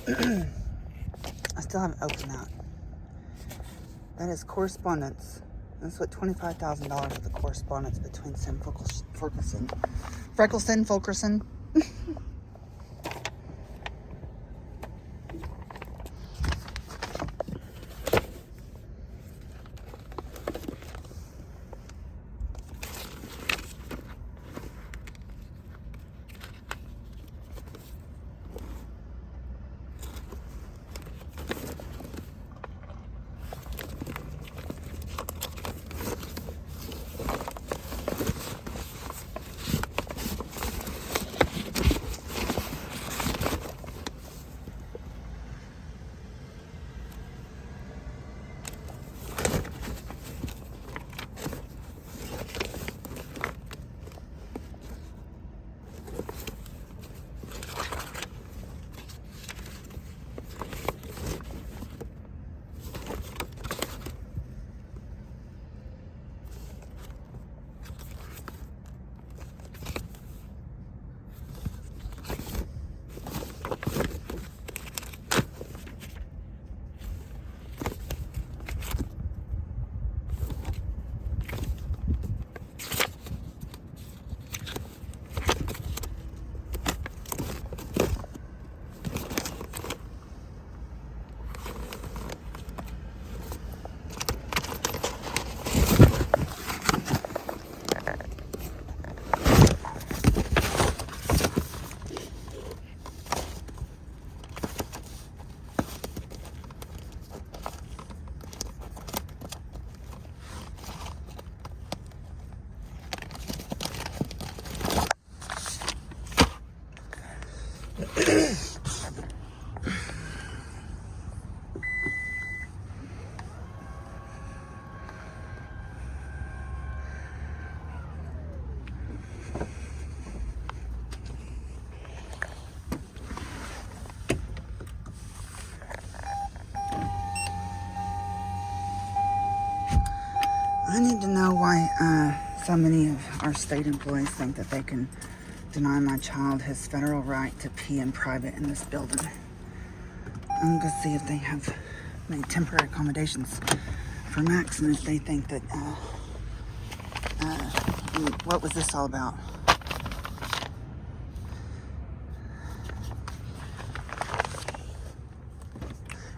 I still haven't opened that. That is correspondence. That's what $25,000 of the correspondence between Sam Fulkerson. I need to know why so many of our state employees think that they can deny my child his federal right to pee in private in this building. I'm gonna see if they have made temporary accommodations for Max and if they think that, what was this all about?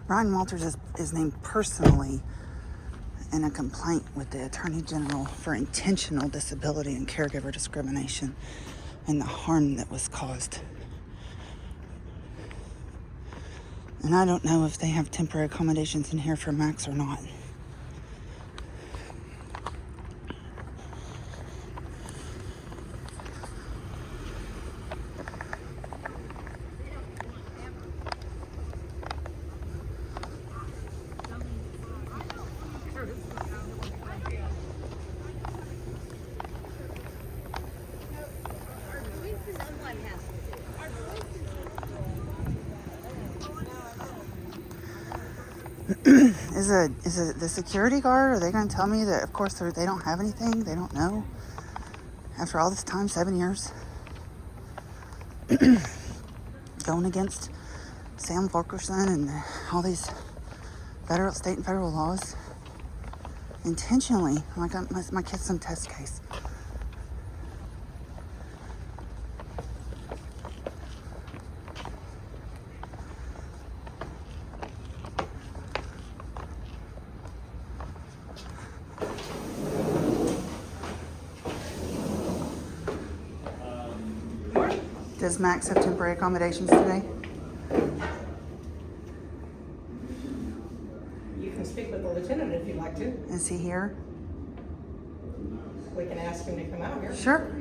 Ryan Walters is named personally in a complaint with the Attorney General for intentional disability and caregiver discrimination and the harm that was caused. And I don't know if they have temporary accommodations in here for Max or not. Is it the security guard? Are they going to tell me that, of course, they don't have anything? They don't know? After all this time, 7 years? Going against Sam Fulkerson and all these state and federal laws. Intentionally. Like my kid's some test case. Does Max have temporary accommodations today? You can speak with the lieutenant if you'd like to. Is he here? We can ask him to come out here. Sure.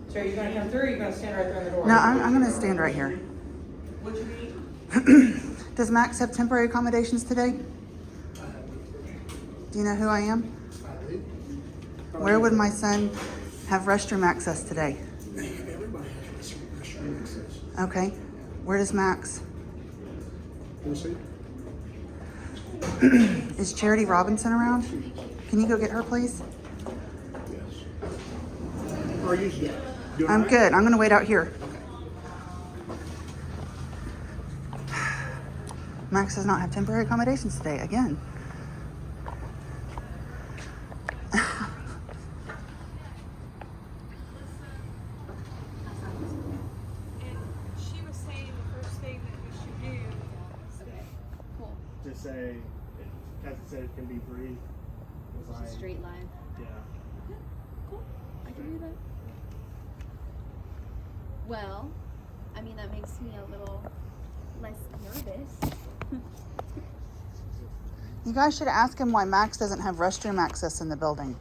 So are you going to come through or are you going to stand right there in the door? No, I'm going to stand right here. What you need? Does Max have temporary accommodations today? Do you know who I am? I do. Where would my son have restroom access today? Everybody has restroom access. Okay. Where does Max? We'll see. Is Charity Robinson around? Can you go get her, please? Yes. How are you today? Doing I'm all right? good. I'm going to wait out here. Max does not have temporary accommodations today, again. She was saying the first thing that we should do. Okay, cool. Just say, as it said, it can be brief. Just a straight line. Yeah. Okay, cool. I can do that. Well, I mean, that makes me a little less nervous. You guys should ask him why Max doesn't have restroom access in the building.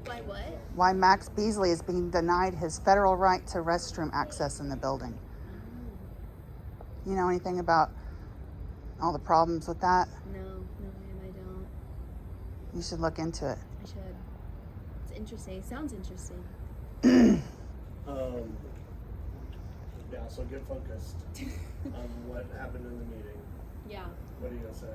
Why what? Why Max Beasley is being denied his federal right to restroom access in the building. You know anything about all the problems with that? No, ma'am, I don't. You should look into it. I should. It's interesting. Sounds interesting. Yeah, so get focused on what happened in the meeting. Yeah. What are you gonna say?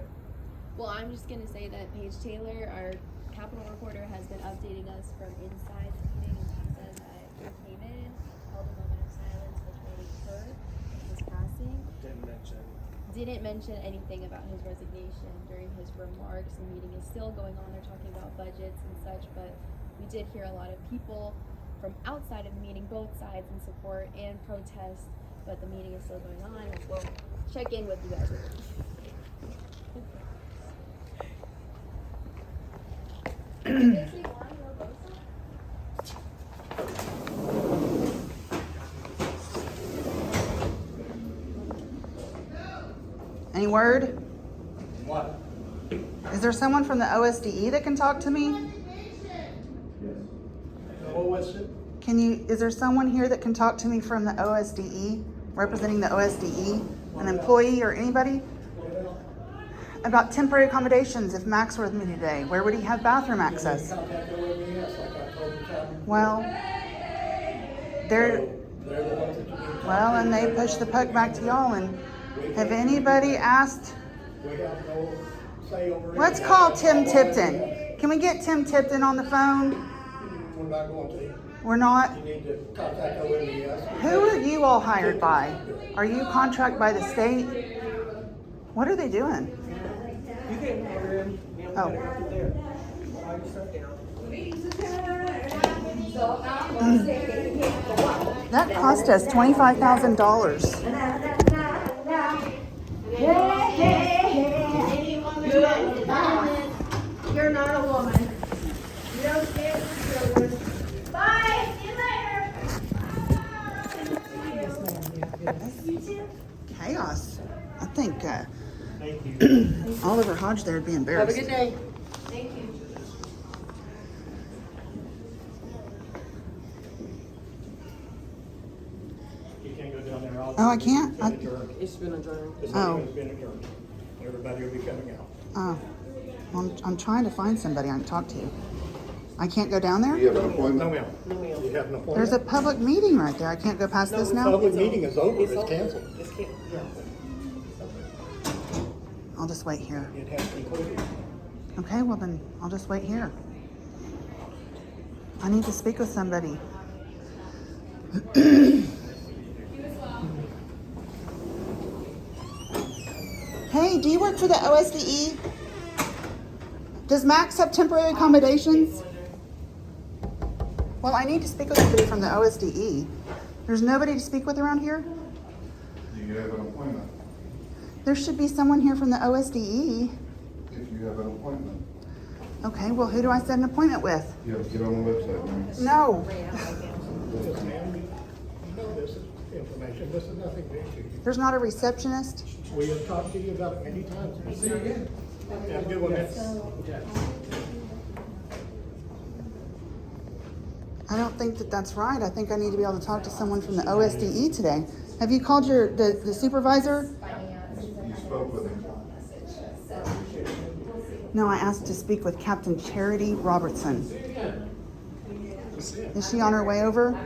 Well, I'm just gonna say that Paige Taylor, our Capitol reporter, has been updating us from inside the meeting, and she said that he came in, held a moment of silence, which made it heard his passing. Didn't mention anything about his resignation during his remarks. The meeting is still going on. They're talking about budgets and such, but we did hear a lot of people from outside of the meeting, both sides, in support and protest, but the meeting is still going on. We'll check in with you guys. Any word? What? Is there someone from the OSDE that can talk to me? What was it? Is there someone here that can talk to me from the OSDE, representing the OSDE, an employee or anybody? About temporary accommodations, if Max were with me today, where would he have bathroom access? Well, and they push the puck back to y'all, and have anybody asked? Let's call Tim Tipton. Can we get Tim Tipton on the phone? We're not going to. We're not? You need to contact OMES. Who are you all hired by? Are you contracted by the state? What are they doing? You can order him. Oh. There. All your stuff down. That cost us $25,000. You're not a woman. You don't stand for children. Bye. See you later. Chaos. I think Thank you. Oliver Hodge there would be embarrassed. Have a good day. Thank you. You can't go down there. Oh, I can't? It's been adjourned. It's been adjourned. This Oh. meeting has been adjourned. Everybody will be coming out. Oh, well, I'm trying to find somebody I can talk to. I can't go down You there? have an No, appointment? ma'am. You have an appointment? There's a public meeting right there. I can't go past this now? Public meeting is over. It's canceled. It's can't, yeah. I'll just wait here. It has concluded. Okay, well then, I'll just wait here. I need to speak with somebody. Hey, do you work for the OSDE? Does Max have temporary accommodations? Well, I need to speak with somebody from the OSDE. There's nobody to speak with around here? Do you have an appointment? There should be someone here from the OSDE. If you have an appointment, Okay, well, who do I set an appointment with? you have to get on the website, ma'am. No, Yes, ma'am. You know this is information. This is nothing new to you. there's not a receptionist. We have talked to you about it many times. See you again. Have a good one, man. I don't think that that's right. I think I need to be able to talk to someone from the OSDE today. Have you called the supervisor? You spoke with him. No, I asked to speak with Captain Charity Robertson. Is she on her way over?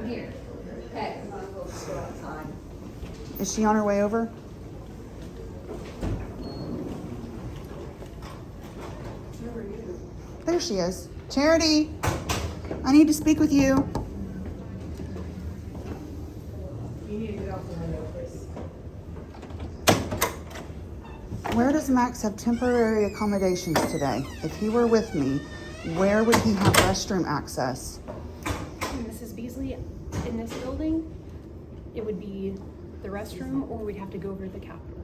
Is she on her way over? There she is. Charity, I need to speak with you. You need to get off the window, please. Where does Max have temporary accommodations today? If he were with me, where would he have restroom access? Mrs. Beasley, in this building, it would be the restroom, or we'd have to go over to the Capitol.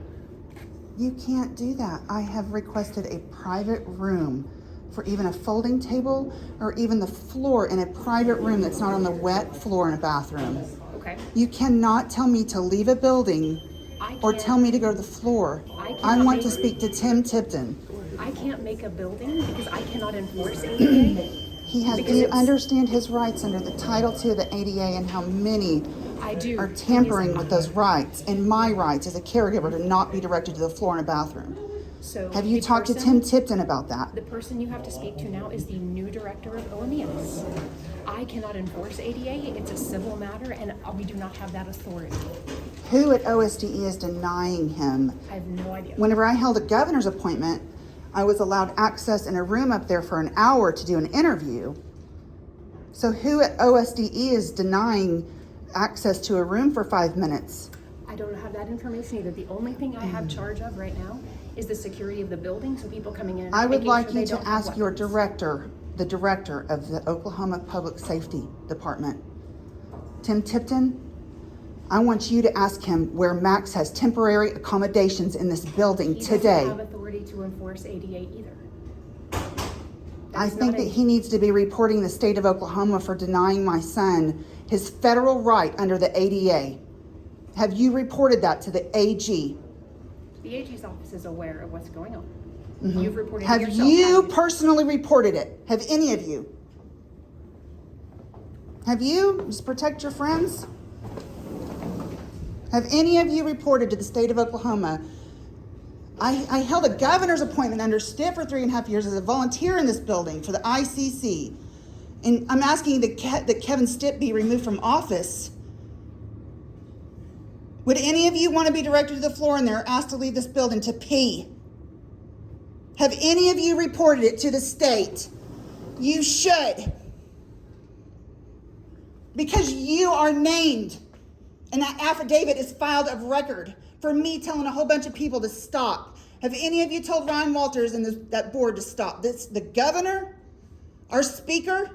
You can't do that. I have requested a private room for even a folding table or even the floor in a private room that's not on the wet floor in a bathroom. Okay. You cannot tell me to leave a building or tell me to go to the floor. I want to speak to Tim Tipton. I can't make a building because I cannot enforce ADA. He has, do you understand his rights under the Title II of the ADA and how many I do. are tampering with those rights and my rights as a caregiver to not be directed to the floor in a bathroom? So Have you the talked to person- Tim Tipton about that? The person you have to speak to now is the new director of OMES. I cannot enforce ADA. It's a civil matter, and we do not have that authority. Who at OSDE is denying him? I have no idea. Whenever I held a governor's appointment, I was allowed access in a room up there for an hour to do an interview. So who at OSDE is denying access to a room for 5 minutes? I don't have that information either. The only thing I have charge of right now is the security of the building, so people coming in and I would making like sure you they to don't have ask your weapons. director, the director of the Oklahoma Public Safety Department, Tim Tipton. I want you to ask him where Max has temporary accommodations in this building He today. doesn't have authority to enforce ADA either. I That's think not that a- he needs to be reporting the state of Oklahoma for denying my son his federal right under the ADA. Have you reported that to the AG? The AG's office is aware of what's going on. You've reported it Have yourself. you haven't you? personally reported it? Have any of you? Have you? Just protect your friends. Have any of you reported to the state of Oklahoma? I held a governor's appointment under Stitt for 3.5 years as a volunteer in this building for the ICC. And I'm asking that Kevin Stitt be removed from office. Would any of you want to be directed to the floor and they're asked to leave this building to pee? Have any of you reported it to the state? You should. Because you are named. And that affidavit is filed of record for me telling a whole bunch of people to stop. Have any of you told Ryan Walters and that board to stop? The governor, our speaker.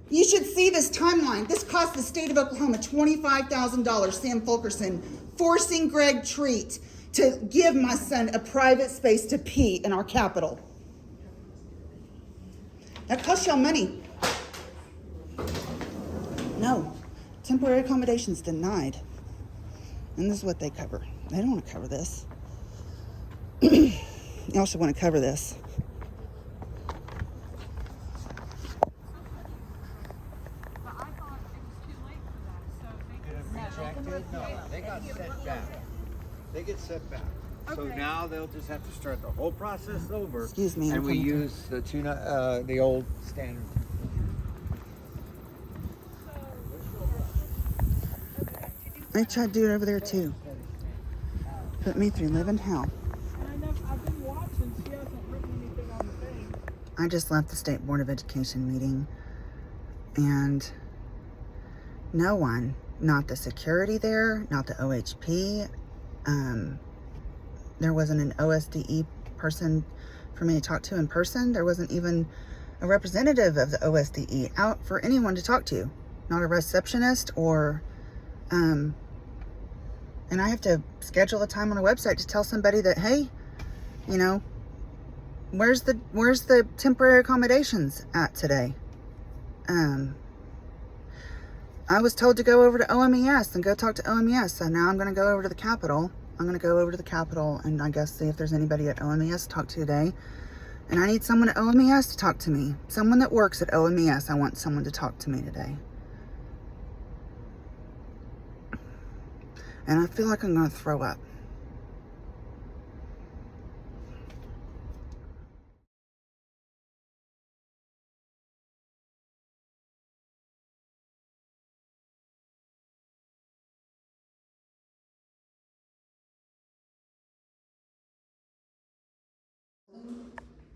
You should see this timeline. This cost the state of Oklahoma $25,000, Sam Fulkerson, forcing Greg Treat to give my son a private space to pee in our Capitol. That costs y'all money. No, temporary accommodations denied. And this is what they cover. They don't want to cover this. They also want to cover this. They got set back. They get set back. So now they'll just have to start the whole process over. Excuse me, I'm And we coming through. use the old standard. They tried to do it over there too. Put me through living hell. I've been watching, she hasn't written anything on the thing. I just left the State Board of Education meeting and no one, not the security there, not the OHP, there wasn't an OSDE person for me to talk to in person. There wasn't even a representative of the OSDE out for anyone to talk to, not a receptionist or, and I have to schedule a time on a website to tell somebody that, hey, you know, where's the temporary accommodations at today? I was told to go over to OMES and go talk to OMES. So now I'm going to go over to the Capitol. I'm going to go over to the Capitol and I guess see if there's anybody at OMES to talk to today. And I need someone at OMES to talk to me. Someone that works at OMES. I want someone to talk to me today. And I feel like I'm going to throw up.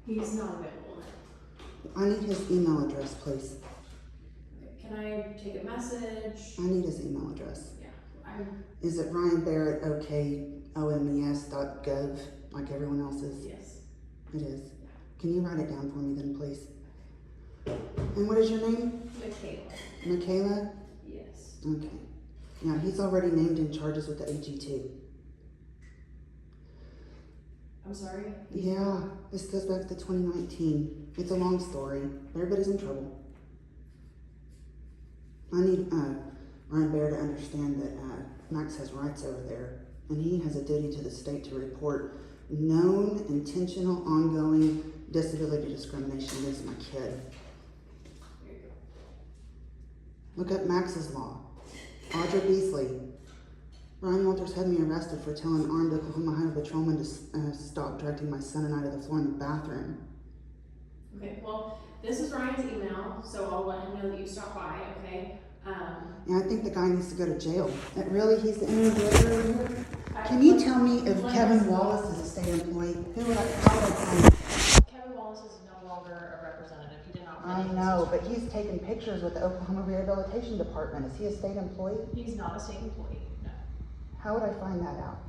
He's not available. I need his email address, please. Can I take a message? I need his email address. Yeah. Is it Ryan Barrett, OK omes.gov like everyone else's? Yes. It is. Can you write it down for me then, please? And what is your name? Michaela. Michaela? Yes. Okay. Yeah, he's already named in charges with the AG too. I'm sorry? Yeah, this goes back to 2019. It's a long story. Everybody's in trouble. I need Ryan Bear to understand that Max has rights over there, and he has a duty to the state to report known, intentional, ongoing disability discrimination against my kid. Look up Max's law. Audra Beasley. Ryan Walters had me arrested for telling an armed Oklahoma Highway patrolman to stop directing my son and I to the floor in the bathroom. Okay, well, this is Ryan's email, so I'll let him know that you stopped by, okay? Yeah, I think the guy needs to go to jail. That really, he's the interviewer over here? Can you tell me if Kevin Wallace is a state employee? Who would I, how would I find him? Kevin Wallace is no longer a representative. He did not. I know, but he's taking pictures with the Oklahoma Rehabilitation Department. Is he a state employee? He's not a state employee, no. How would I find that out?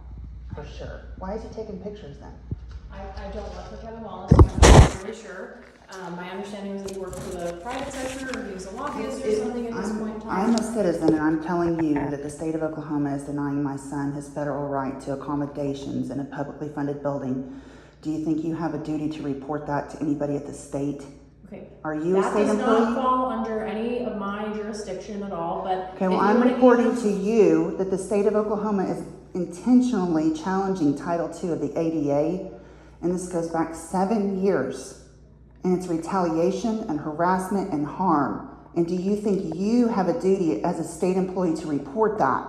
For sure. Why is he taking pictures then? I don't work for Kevin Wallace, so I'm not really sure. My understanding was that he worked for the private sector, or he was a lobbyist or something at this point in time. I'm a citizen, and I'm telling you that the state of Oklahoma is denying my son his federal right to accommodations in a publicly funded building. Do you think you have a duty to report that to anybody at the state? Okay. Are you a state That does employee? not fall under any of my jurisdiction at all, but. Okay, well, if you I'm wanna reporting email- to you that the state of Oklahoma is intentionally challenging Title II of the ADA, and this goes back 7 years. And it's retaliation and harassment and harm. And do you think you have a duty as a state employee to report that?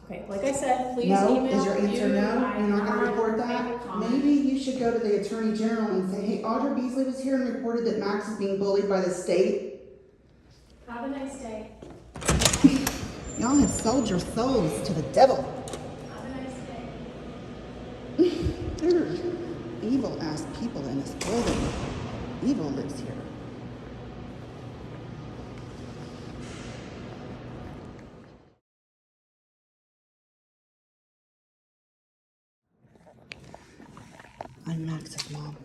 Okay, like I said, please No? email. Is your answer you. no? I'm You're not gonna report make a that? comment. Maybe you should go to the Attorney General and say, hey, Audra Beasley was here and reported that Max is being bullied by the state. Have a nice day. Y'all have sold your souls to the devil. Have a nice day. There are evil ass people in this building. Evil lives here. I'm Max's mom.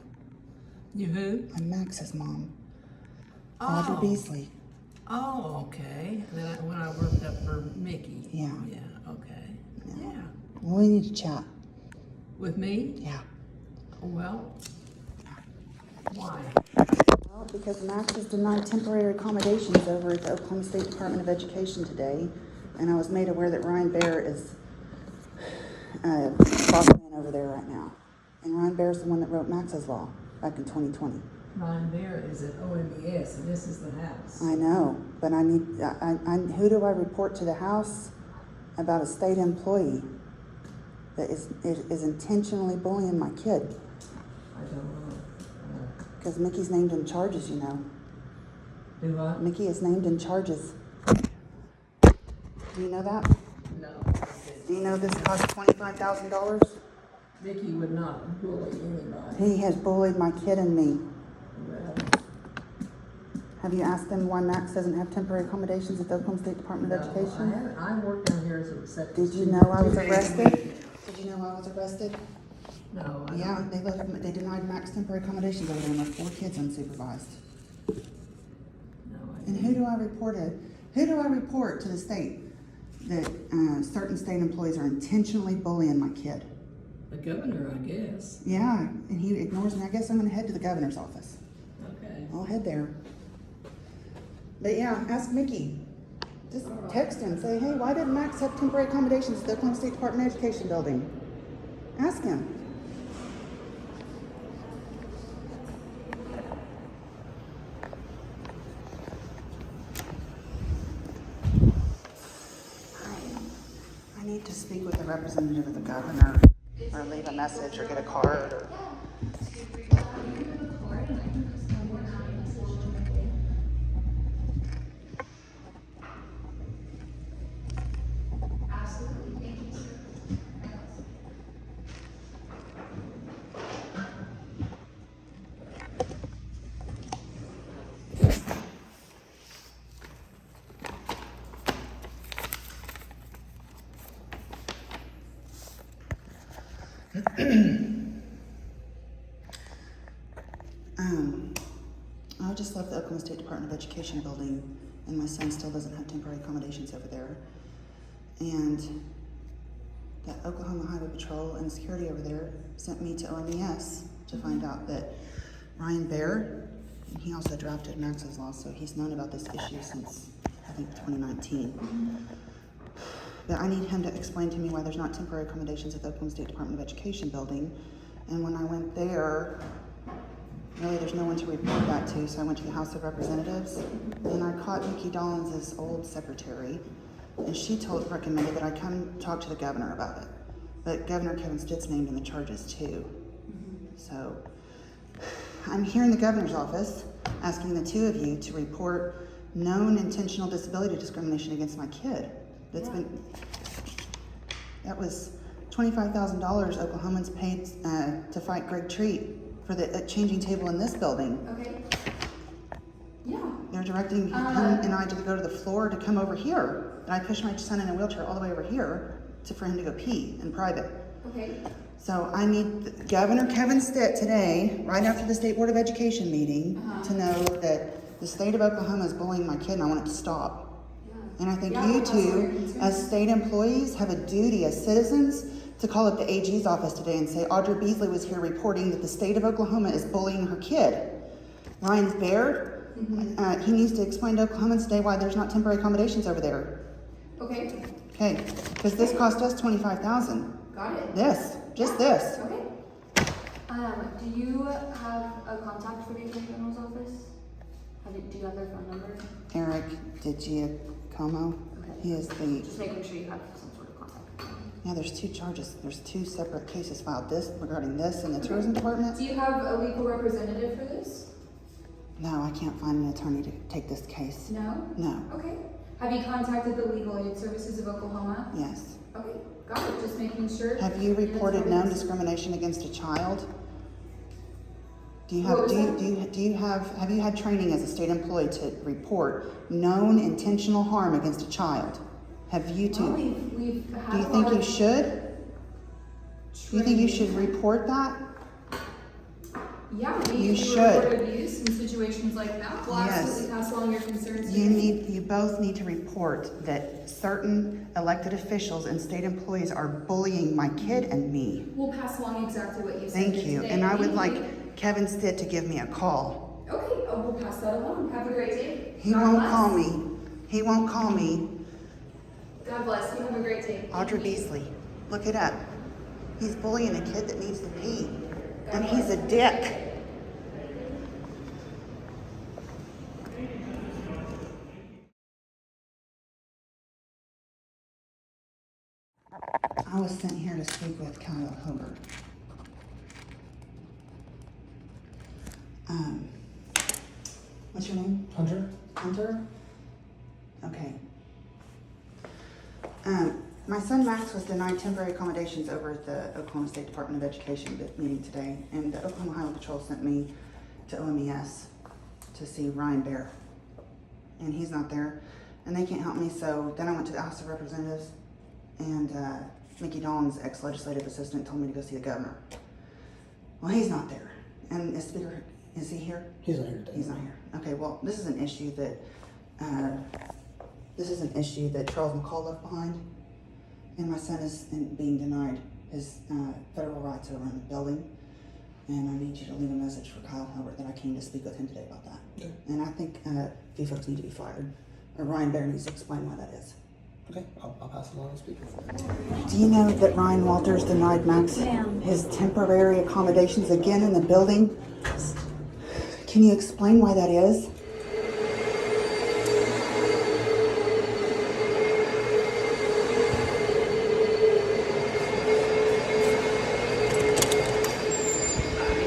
You who? I'm Max's mom. Audra Beasley. Oh, okay. Then when I worked up for Mickey. Yeah. Yeah, okay. Yeah. Well, we need to chat. With me? Yeah. Well, why? Well, because Max was denied temporary accommodations over at the Oklahoma State Department of Education today, and I was made aware that Ryan Bear is boss man over there right now. And Ryan Bear's the one that wrote Max's law back in 2020. Ryan Bear is at OMBS and this is the house. I know, but I need, who do I report to the House about a state employee that is intentionally bullying my kid? I don't know. Because Mickey's named in charges, you know. Do I? Mickey is named in charges. Do you know that? No. Do you know this cost $25,000? Mickey would not bully anybody. He has bullied my kid and me. Well, Have you asked him why Max doesn't have temporary accommodations at the Oklahoma State Department of Education? I worked down here as a secretary. Did you know I was arrested? Did you know I was arrested? No, I Yeah, they denied Max temporary accommodations over there and left 4 kids unsupervised. No, I And who do I report to? Who do I report to the state that certain state employees are intentionally bullying my kid? The governor, I guess. Yeah, and he ignores me. I guess I'm gonna head to the governor's office. Okay. I'll head there. But yeah, ask Mickey. Just text him. Say, hey, why did Max have temporary accommodations at the Oklahoma State Department of Education building? Ask him. I need to speak with a representative of the governor, or leave a message, or get a card, or... I just left the Oklahoma State Department of Education building, and my son still doesn't have temporary accommodations over there. And the Oklahoma Highway Patrol and security over there sent me to OMES to find out that Ryan Baer, and he also drafted Max's law, so he's known about this issue since, I think, 2019. But I need him to explain to me why there's not temporary accommodations at the Oklahoma State Department of Education building. And when I went there, really there's no one to report that to, so I went to the House of Representatives, and I caught Nikki Dollins' old secretary, and she recommended that I come talk to the governor about it. But Governor Kevin Stitt's named in the charges too. So I'm here in the governor's office asking the two of you to report known intentional disability discrimination against my kid. That was $25,000 Oklahomans paid to fight Greg Treat for the changing table in this building. Okay. Yeah. They're directing him and I to go to the floor to come over here. And I pushed my son in a wheelchair all the way over here for him to go pee in private. Okay. So I need Governor Kevin Stitt today, right after the State Board of Education meeting, to know that the state of Oklahoma is bullying my kid and I want it to stop. And I think you two, as state employees, have a duty as citizens to call up the AG's office today and say, Audra Beasley was here reporting that the state of Oklahoma is bullying her kid. Ryan Baird, he needs to explain to Oklahomans today why there's not temporary accommodations over there. Okay. Okay, because this cost us $25,000. Got it. This, just this. Okay. Do you have a contact for the Attorney General's office? Do you have their phone number? Eric DiGiacomo. Okay. He is the. Just making sure you have some sort of contact. Yeah, there's two charges. There's two separate cases filed. This regarding this in the tourism department. Do you have a legal representative for this? No, I can't find an attorney to take this case. No? No. Okay. Have you contacted the Legal Aid Services of Oklahoma? Yes. Okay, got it. Just making sure. Have you reported known discrimination against a child? Do you have have you had training as a state employee to report known intentional harm against a child? Have you two? Well, we've had Do you think you should? Do you think you should report that? Yeah, You we should. report abuse in situations like that. We'll Yes. absolutely pass along your concerns. You both need to report that certain elected officials and state employees are bullying my kid and me. We'll pass along exactly what you said. Thank here you. today. And I would Thank you. like Kevin Stitt to give me a call. Okay, we'll pass that along. Have a great day. He God won't bless. call me. He won't call me. God bless you. Have a great day. Thank Audra you. Beasley. Look it up. He's bullying a kid that needs to pee. And he's a dick. I was sent here to speak with Kyle Hobart. What's your name? Hunter? Hunter? Okay. My son Max was denied temporary accommodations over at the Oklahoma State Department of Education meeting today, and the Oklahoma Highway Patrol sent me to OMES to see Ryan Baer, and he's not there, and they can't help me. So then I went to the House of Representatives, and Mickey Dolan's ex-legislative assistant told me to go see the governor. Well, he's not there, and is he here? He's not here today. He's not here. Okay, well, this is an issue that Charles McCall left behind, and my son is being denied his federal rights over in the building, and I need you to leave a message for Kyle Hobart that I came to speak with him today about that. Okay. And I think you folks need to be fired, or Ryan Baer needs to explain why that is. Okay, I'll pass it along and speak with him. Do you know that Ryan Walters denied Max his temporary accommodations again in the building? Can you explain why that is?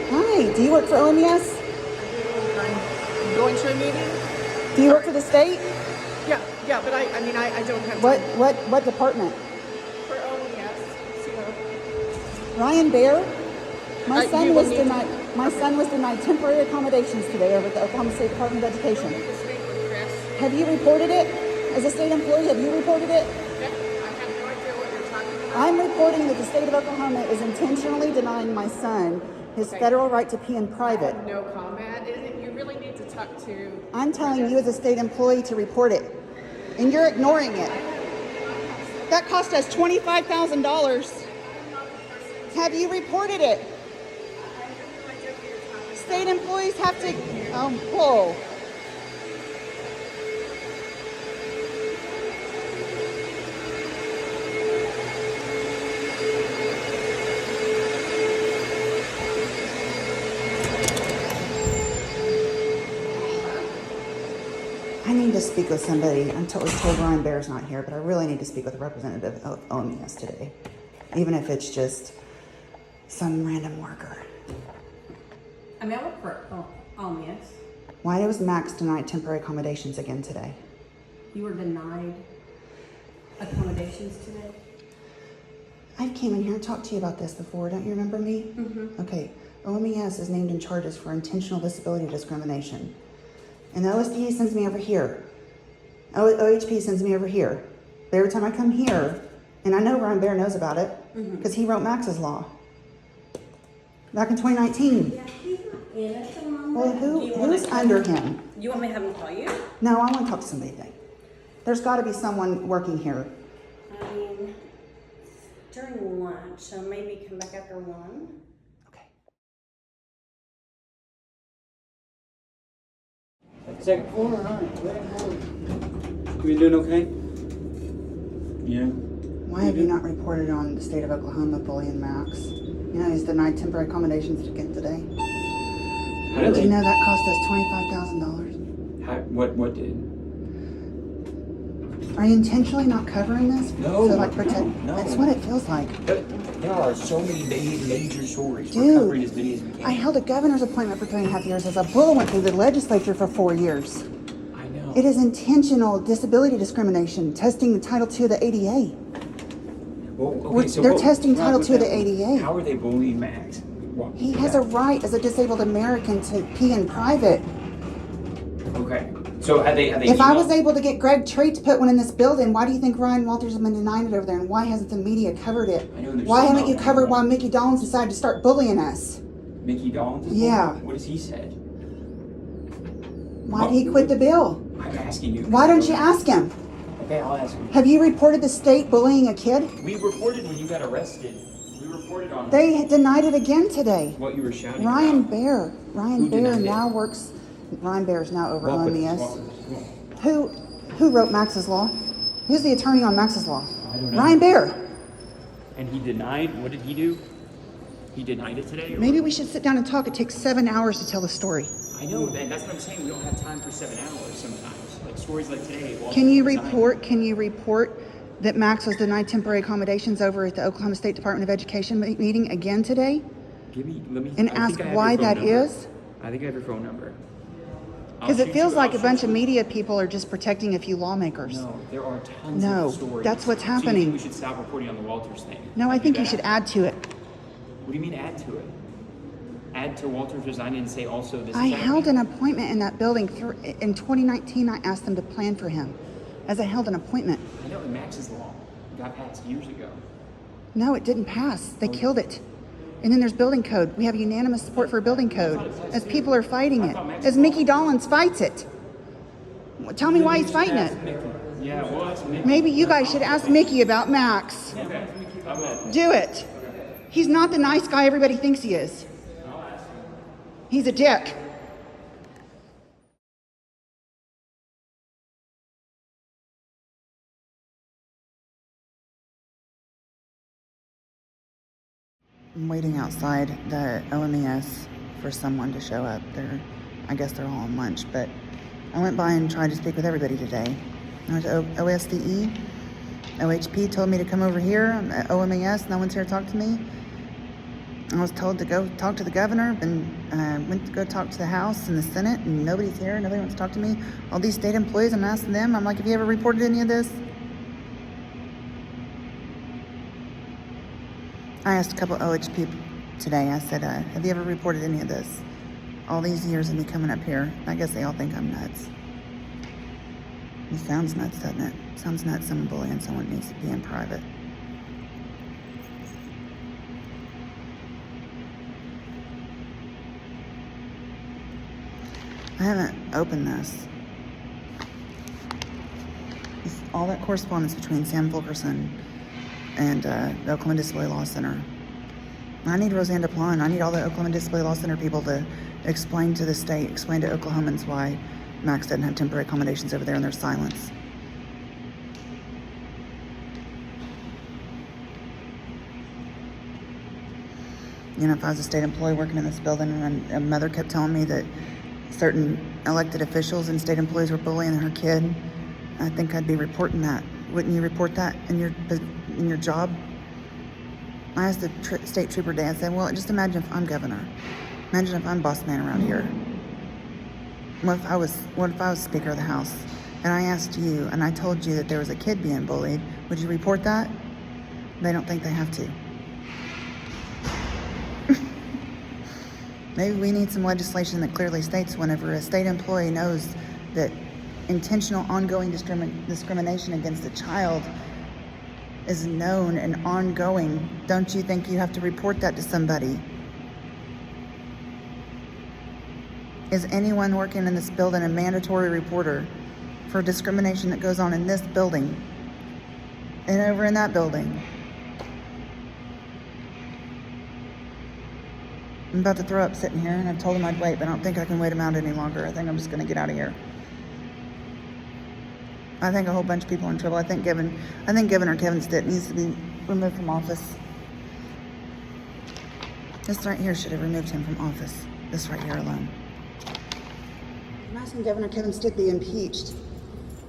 Hi, do you work for OMES? Going to a meeting? Do you work for the state? Yeah, but I don't have What department? for OMES. Ryan Baer? My You son will was need- denied. My son was denied temporary accommodations today over at the Oklahoma State Department of Education. Speak with Chris. Have you reported it? As a state employee, have you reported it? I have no idea what you're talking I'm reporting that the state of Oklahoma is intentionally denying my son his federal right to pee in private. No comment. You really need to talk to. I'm telling you as a state employee to report it, and you're ignoring it. That cost us $25,000. Have you reported it? State employees have to, whoa. I need to speak with somebody. I'm told Ryan Bear's not here, but I really need to speak with a representative of OMES today. Even if it's just some random worker. I mean, I work for OMES. Why was Max denied temporary accommodations again today? You were denied accommodations today? I came in here and talked to you about this before. Don't you remember me? Mm-hmm. Okay. OMES is named in charges for intentional disability discrimination. And the OSD sends me over here. OHP sends me over here. But every time I come here, and I know Ryan Bear knows about it, because he wrote Max's law. Back in 2019. Yeah, he's not in it at the moment. Well, who's under him? You want me to have him call you? No, I want to talk to somebody today. There's got to be someone working here. I mean, during lunch, so maybe come back after 1. Okay. Second floor, all right. You been doing okay? Yeah. Why have you not reported on the state of Oklahoma bullying Max? You know, he's denied temporary accommodations again today. Did you know that cost us $25,000? What did? Are you intentionally not covering this? No. So, like, protect? No. That's what it feels like. There are so many major stories. Dude, We're covering as many as we can. I held a governor's appointment for 3.5 years as a bull went through the legislature for 4 years. I know. It is intentional disability discrimination, testing the Title II of the ADA. Well, okay, They're testing Title II of the ADA. How are they bullying Max? He has a right as a disabled American to pee in private. Okay. So have they If I was able to get Greg Treat to put one in this building, why do you think Ryan Walters has been denying it over there? And why hasn't the media covered it? I know there's Why some haven't you out there. covered why Mickey Dollins decided to start bullying us? Mickey Dollins? Yeah. What has he said? Why did he quit the bill? I'm asking you. Why don't you ask him? Okay, I'll ask him. Have you reported the state bullying a kid? We reported when you got arrested. We reported on They denied it again today. what you were shouting Ryan about. Bear. Ryan Who Bear denied it? now works. Ryan Bear is now over Walk with us, OMES. walk with us, come on. Who wrote Max's law? Who's the attorney on Max's law? I don't know. Ryan Bear. And he denied, what did he do? He denied it today? Or Maybe we should sit down and talk. It takes 7 hours to tell the story. I know, that's what I'm saying. We don't have time for 7 hours sometimes. Like stories like today. Walter Can you resigned. report that Max was denied temporary accommodations over at the Oklahoma State Department of Education meeting again today? Let me. And I ask think I have why your phone that number. is? I think I have your phone number. Because it feels like a bunch of media people are just protecting a few lawmakers. No, there are tons No, of stories. that's what's So you think happening. we should stop reporting on the Walters thing? No, I Do think you that? should add to it. What do you mean add to it? Add to Walters resigning and say also this I is held happening? an appointment in that building. In 2019, I asked them to plan for him as I held an appointment. I know, and Max's law got passed years ago. No, it didn't pass. They killed it. And then there's building code. We have unanimous support for a building code as people are fighting it, as Mickey Dollins fights it. Tell me why he's fighting it. Yeah, well, it's Mickey. Maybe you guys should ask Mickey about Max. Okay, I will. Do it. He's not the nice guy everybody thinks he is. He's a dick. I'm waiting outside the OMES for someone to show up. I guess they're all on lunch, but I went by and tried to speak with everybody today. I went to OSDE. OHP told me to come over here. I'm at OMES. No one's here to talk to me. I was told to go talk to the governor, and went to go talk to the House and the Senate, and nobody's here. Nobody wants to talk to me. All these state employees, I'm asking them. I'm like, have you ever reported any of this? I asked a couple OHP today. I said, have you ever reported any of this? All these years of me coming up here. I guess they all think I'm nuts. It sounds nuts, doesn't it? Sounds nuts someone bullying someone needs to be in private. I haven't opened this. It's all that correspondence between Sam Fulkerson and the Oklahoma Disability Law Center. I need Roseanne Duplan. I need all the Oklahoma Disability Law Center people to explain to the state, explain to Oklahomans why Max doesn't have temporary accommodations over there in their silence. You know, if I was a state employee working in this building and a mother kept telling me that certain elected officials and state employees were bullying her kid, I think I'd be reporting that. Wouldn't you report that in your job? I asked the state trooper today, I said, well, just imagine if I'm governor. Imagine if I'm boss man around here. What if I was Speaker of the House and I asked you and I told you that there was a kid being bullied, would you report that? They don't think they have to. Maybe we need some legislation that clearly states whenever a state employee knows that intentional ongoing discrimination against a child is known and ongoing, don't you think you have to report that to somebody? Is anyone working in this building a mandatory reporter for discrimination that goes on in this building and over in that building? I'm about to throw up sitting here, and I told him I'd wait, but I don't think I can wait him out any longer. I think I'm just going to get out of here. I think a whole bunch of people are in trouble. I think Governor Kevin Stitt needs to be removed from office. This right here should have removed him from office. This right here alone. I'm asking Governor Kevin Stitt be impeached.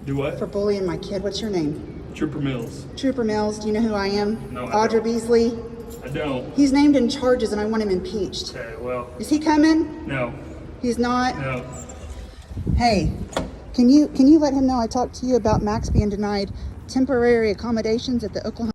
Do what? For bullying my kid. What's your name? Trooper Mills. Trooper Mills. Do you know who I am? No, I Audra don't. Beasley. I don't. He's named in charges, and I want him impeached. Okay, well, Is he coming? no, He's not? no. Hey, can you let him know I talked to you about Max being denied temporary accommodations at the Oklahoma